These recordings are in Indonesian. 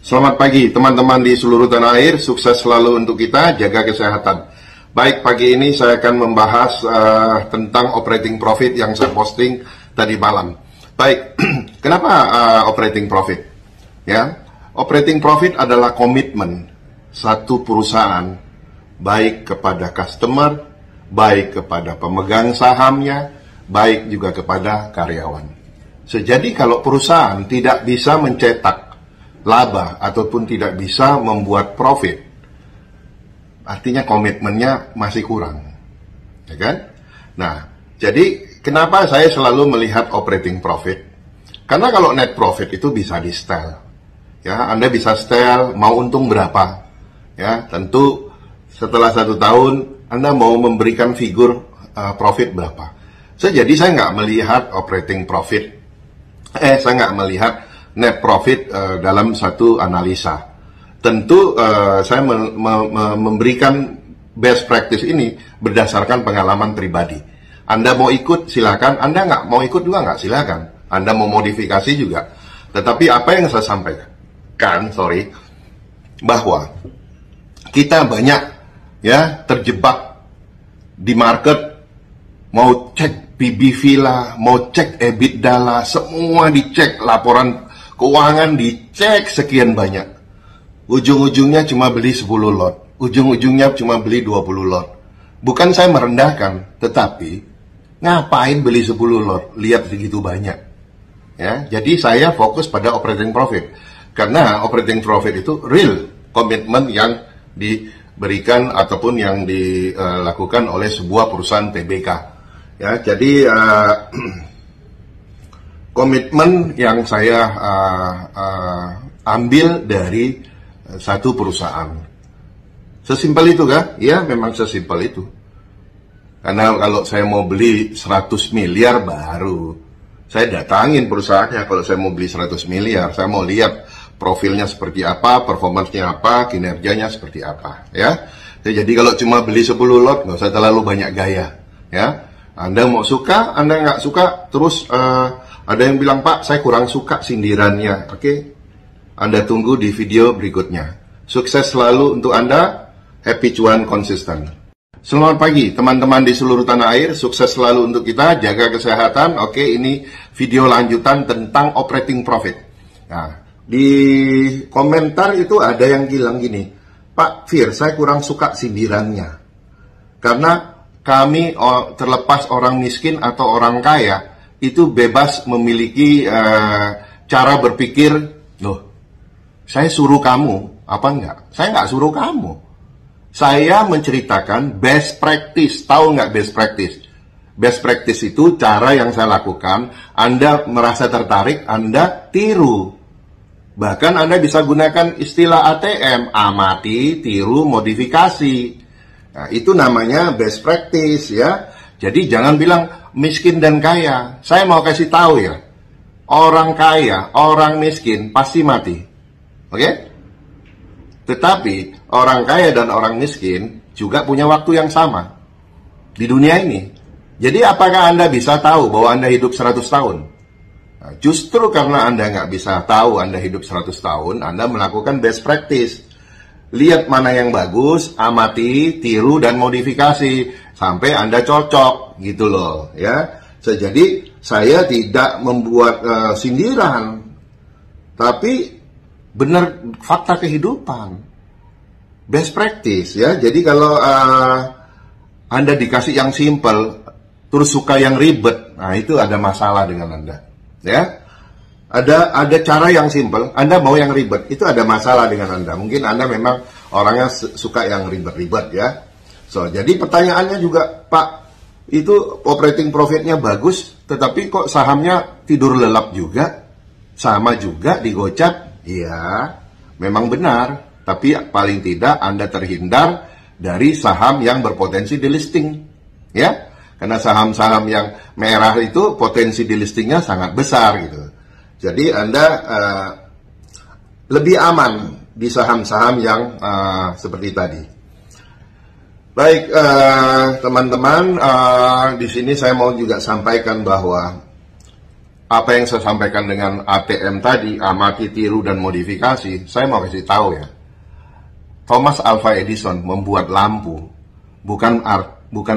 Selamat pagi teman-teman di seluruh tanah air, sukses selalu untuk kita, jaga kesehatan. Baik, pagi ini saya akan membahas tentang operating profit yang saya posting tadi malam. Baik, kenapa operating profit? Ya, operating profit adalah komitmen satu perusahaan, baik kepada customer, baik kepada pemegang sahamnya, baik juga kepada karyawan. Jadi kalau perusahaan tidak bisa mencetak laba ataupun tidak bisa membuat profit, artinya komitmennya masih kurang, ya kan? Nah, jadi kenapa saya selalu melihat operating profit? Karena kalau net profit itu bisa di setel, ya. Anda bisa setel mau untung berapa, ya. Tentu setelah 1 tahun Anda mau memberikan figur profit berapa. Jadi saya nggak melihat operating profit, saya nggak melihat net profit dalam satu analisa. Tentu saya memberikan best practice ini berdasarkan pengalaman pribadi. Anda mau ikut silakan, Anda nggak mau ikut juga nggak silakan. Anda mau modifikasi juga. Tetapi apa yang saya sampaikan, bahwa kita banyak ya terjebak di market, mau cek PBV lah, mau cek EBITDA lah, semua dicek, laporan keuangan dicek sekian banyak. Ujung-ujungnya cuma beli 10 lot. Ujung-ujungnya cuma beli 20 lot. Bukan saya merendahkan, tetapi ngapain beli 10 lot? Lihat segitu banyak. Ya, jadi saya fokus pada operating profit. Karena operating profit itu real komitmen yang diberikan ataupun yang dilakukan oleh sebuah perusahaan TBK. Ya, jadi komitmen yang saya ambil dari satu perusahaan. Sesimpel itu kan? Ya, memang sesimpel itu. Karena kalau saya mau beli 100 miliar baru, saya datangin perusahaannya. Kalau saya mau beli 100 miliar, saya mau lihat profilnya seperti apa, performance-nya apa, kinerjanya seperti apa. Ya. Jadi kalau cuma beli 10 lot, nggak usah terlalu banyak gaya. Ya. Anda mau suka, Anda nggak suka, terus ada yang bilang, Pak, saya kurang suka sindirannya. Oke, Anda tunggu di video berikutnya. Sukses selalu untuk Anda. Happy cuan konsisten. Selamat pagi teman-teman di seluruh tanah air. Sukses selalu untuk kita. Jaga kesehatan. Oke, ini video lanjutan tentang operating profit. Nah, di komentar itu ada yang bilang gini, Pak Fir, saya kurang suka sindirannya. Karena kami terlepas orang miskin atau orang kaya, itu bebas memiliki cara berpikir, loh, saya suruh kamu, apa enggak? Saya enggak suruh kamu. Saya menceritakan best practice, tahu enggak best practice? Best practice itu cara yang saya lakukan, Anda merasa tertarik, Anda tiru. Bahkan Anda bisa gunakan istilah ATM, amati, tiru, modifikasi. Nah, itu namanya best practice ya. Jadi jangan bilang miskin dan kaya. Saya mau kasih tahu ya, orang kaya, orang miskin pasti mati. Oke? Tetapi orang kaya dan orang miskin juga punya waktu yang sama di dunia ini. Jadi apakah Anda bisa tahu bahwa Anda hidup 100 tahun? Nah, justru karena Anda nggak bisa tahu Anda hidup 100 tahun, Anda melakukan best practice. Lihat mana yang bagus, amati, tiru, dan modifikasi sampai Anda cocok, gitu loh, ya. Jadi saya tidak membuat sindiran, tapi benar fakta kehidupan, best practice, ya. Jadi kalau Anda dikasih yang simple, terus suka yang ribet, nah itu ada masalah dengan Anda, ya. Ada cara yang simple, Anda mau yang ribet, itu ada masalah dengan Anda. Mungkin Anda memang orangnya suka yang ribet-ribet ya. Jadi pertanyaannya juga, Pak, itu operating profitnya bagus, tetapi kok sahamnya tidur lelap juga? Sama juga digocap? Iya, memang benar. Tapi paling tidak Anda terhindar dari saham yang berpotensi delisting. Ya, karena saham-saham yang merah itu potensi delistingnya sangat besar gitu. Jadi Anda lebih aman di saham-saham yang seperti tadi. Baik, teman-teman, di sini saya mau juga sampaikan bahwa apa yang saya sampaikan dengan ATM tadi, amati, tiru, dan modifikasi, saya mau kasih tahu ya. Thomas Alva Edison membuat lampu, bukan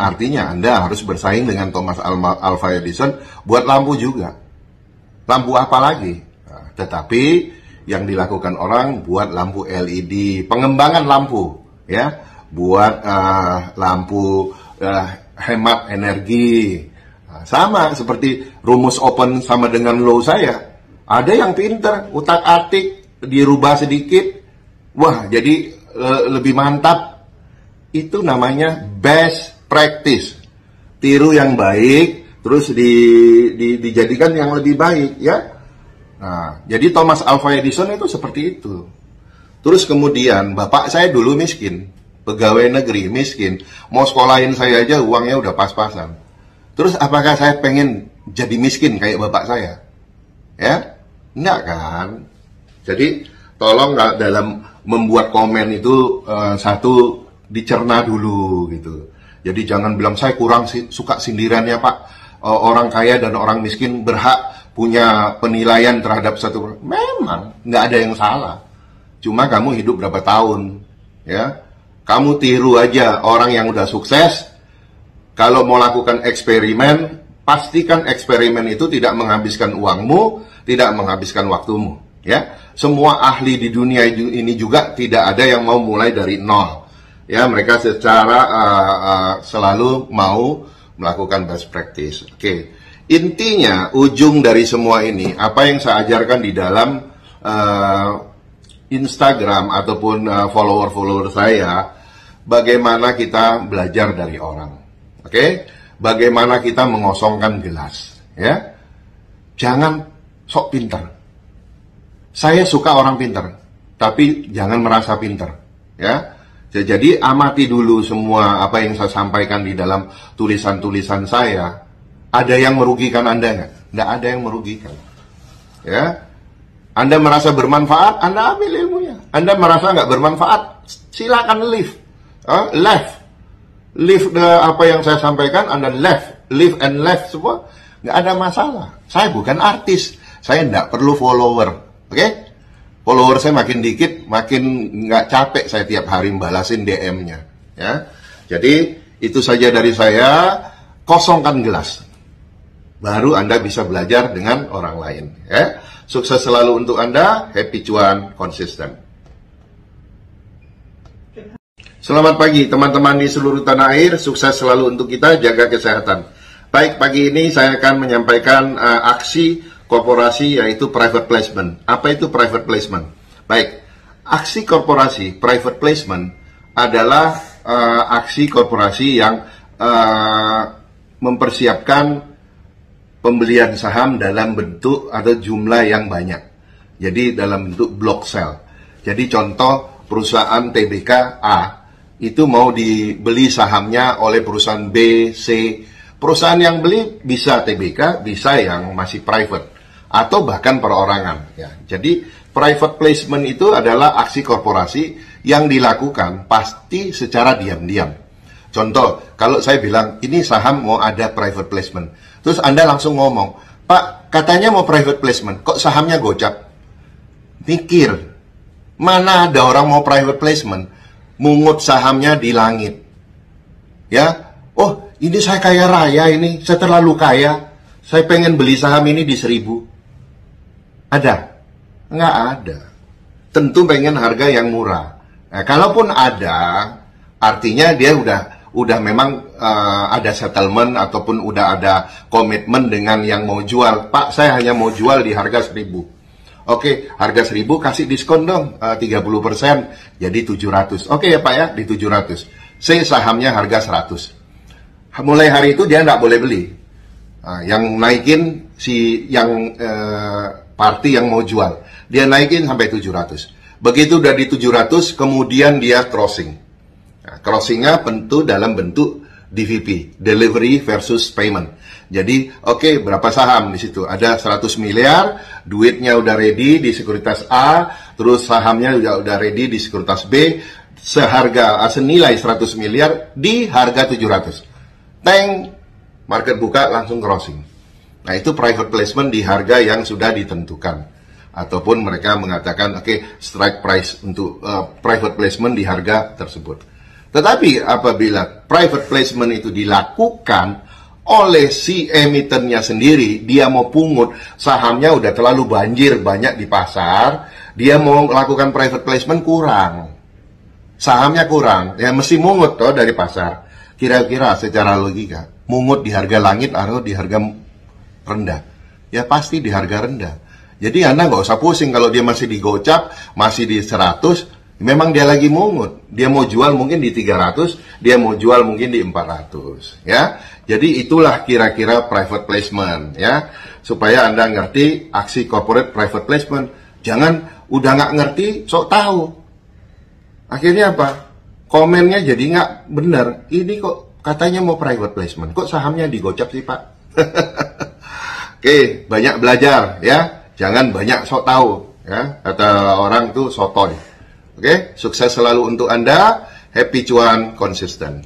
artinya Anda harus bersaing dengan Thomas Alva Edison buat lampu juga. Lampu apa lagi? Nah, tetapi yang dilakukan orang buat lampu LED, pengembangan lampu, ya, buat lampu hemat energi. Nah, sama seperti rumus open sama dengan low saya. Ada yang pinter, utak-atik, dirubah sedikit, wah jadi lebih mantap. Itu namanya best practice. Tiru yang baik, terus dijadikan yang lebih baik, ya. Nah, jadi Thomas Alva Edison itu seperti itu. Terus kemudian bapak saya dulu miskin, pegawai negeri miskin, mau sekolahin saya aja uangnya udah pas-pasan. Terus apakah saya pengen jadi miskin kayak bapak saya? Ya, enggak kan? Jadi tolong dalam membuat komen itu satu dicerna dulu gitu. Jadi jangan bilang saya kurang suka sindirannya Pak. Orang kaya dan orang miskin berhak punya penilaian terhadap satu. Memang nggak ada yang salah. Cuma kamu hidup berapa tahun, ya? Kamu tiru aja orang yang udah sukses. Kalau mau lakukan eksperimen, pastikan eksperimen itu tidak menghabiskan uangmu, tidak menghabiskan waktumu, ya. Semua ahli di dunia ini juga tidak ada yang mau mulai dari nol. Ya, mereka secara selalu mau melakukan best practice. Oke. Intinya, ujung dari semua ini, apa yang saya ajarkan di dalam Instagram ataupun follower-follower saya, bagaimana kita belajar dari orang. Oke? Bagaimana kita mengosongkan gelas. Ya? Jangan sok pintar. Saya suka orang pintar, tapi jangan merasa pintar. Ya? Jadi amati dulu semua apa yang saya sampaikan di dalam tulisan-tulisan saya. Ada yang merugikan Anda nggak? Nggak ada yang merugikan. Ya, Anda merasa bermanfaat, Anda ambil ilmunya. Anda merasa nggak bermanfaat, silakan leave. Leave apa yang saya sampaikan, Anda leave and left semua, nggak ada masalah. Saya bukan artis, saya nggak perlu follower, oke? Follower saya makin dikit, makin nggak capek saya tiap hari balasin DM-nya. Ya, jadi itu saja dari saya. Kosongkan gelas, baru Anda bisa belajar dengan orang lain. Ya, sukses selalu untuk Anda. Happy cuan konsisten. Selamat pagi teman-teman di seluruh tanah air. Sukses selalu untuk kita, jaga kesehatan. Baik, pagi ini saya akan menyampaikan aksi korporasi, yaitu private placement. Apa itu private placement? Baik, aksi korporasi private placement adalah aksi korporasi yang mempersiapkan pembelian saham dalam bentuk atau jumlah yang banyak. Jadi dalam bentuk block sale. Jadi contoh perusahaan TBK A itu mau dibeli sahamnya oleh perusahaan B, C. Perusahaan yang beli bisa TBK, bisa yang masih private, atau bahkan perorangan. Ya. Jadi private placement itu adalah aksi korporasi yang dilakukan pasti secara diam-diam. Contoh, kalau saya bilang ini saham mau ada private placement, terus Anda langsung ngomong, Pak, katanya mau private placement, kok sahamnya gocap? Mikir, mana ada orang mau private placement, mungut sahamnya di langit. Ya, oh ini saya kaya raya ini, saya terlalu kaya, saya pengen beli saham ini di 1.000. Ada? Nggak ada. Tentu pengen harga yang murah. Nah, kalaupun ada, artinya dia udah memang ada settlement ataupun udah ada komitmen dengan yang mau jual. Pak, saya hanya mau jual di harga 1.000. Oke, harga 1.000 kasih diskon dong 30%, jadi 700. Oke ya Pak ya, di 700. Saya sahamnya harga 100. Mulai hari itu dia nggak boleh beli. Yang naikin yang party yang mau jual, dia naikin sampai 700. Begitu udah di 700, kemudian dia crossing. Crossingnya tentu dalam bentuk DVP, Delivery versus Payment. Jadi, oke, berapa saham di situ? Ada 100 miliar, duitnya udah ready di sekuritas A, terus sahamnya udah ready di sekuritas B, senilai 100 miliar di harga 700. Market buka langsung crossing. Nah, itu private placement di harga yang sudah ditentukan. Ataupun mereka mengatakan, oke, strike price untuk private placement di harga tersebut. Tetapi apabila private placement itu dilakukan oleh si emitennya sendiri, dia mau pungut, sahamnya udah terlalu banjir banyak di pasar, dia mau melakukan private placement kurang. Sahamnya kurang, ya mesti mungut toh dari pasar. Kira-kira secara logika, mungut di harga langit atau di harga rendah? Ya pasti di harga rendah. Jadi Anda nggak usah pusing kalau dia masih di gocap, masih di 100, memang dia lagi mungut. Dia mau jual mungkin di 300, dia mau jual mungkin di 400, ya. Jadi itulah kira-kira private placement, ya. Supaya Anda ngerti aksi corporate private placement. Jangan udah nggak ngerti, sok tahu. Akhirnya apa? Komennya jadi nggak benar. Ini kok katanya mau private placement, kok sahamnya digocap sih Pak? Oke, banyak belajar ya, jangan banyak sok tahu ya. Kata orang tuh sotoy. Oke, sukses selalu untuk Anda, happy cuan konsisten.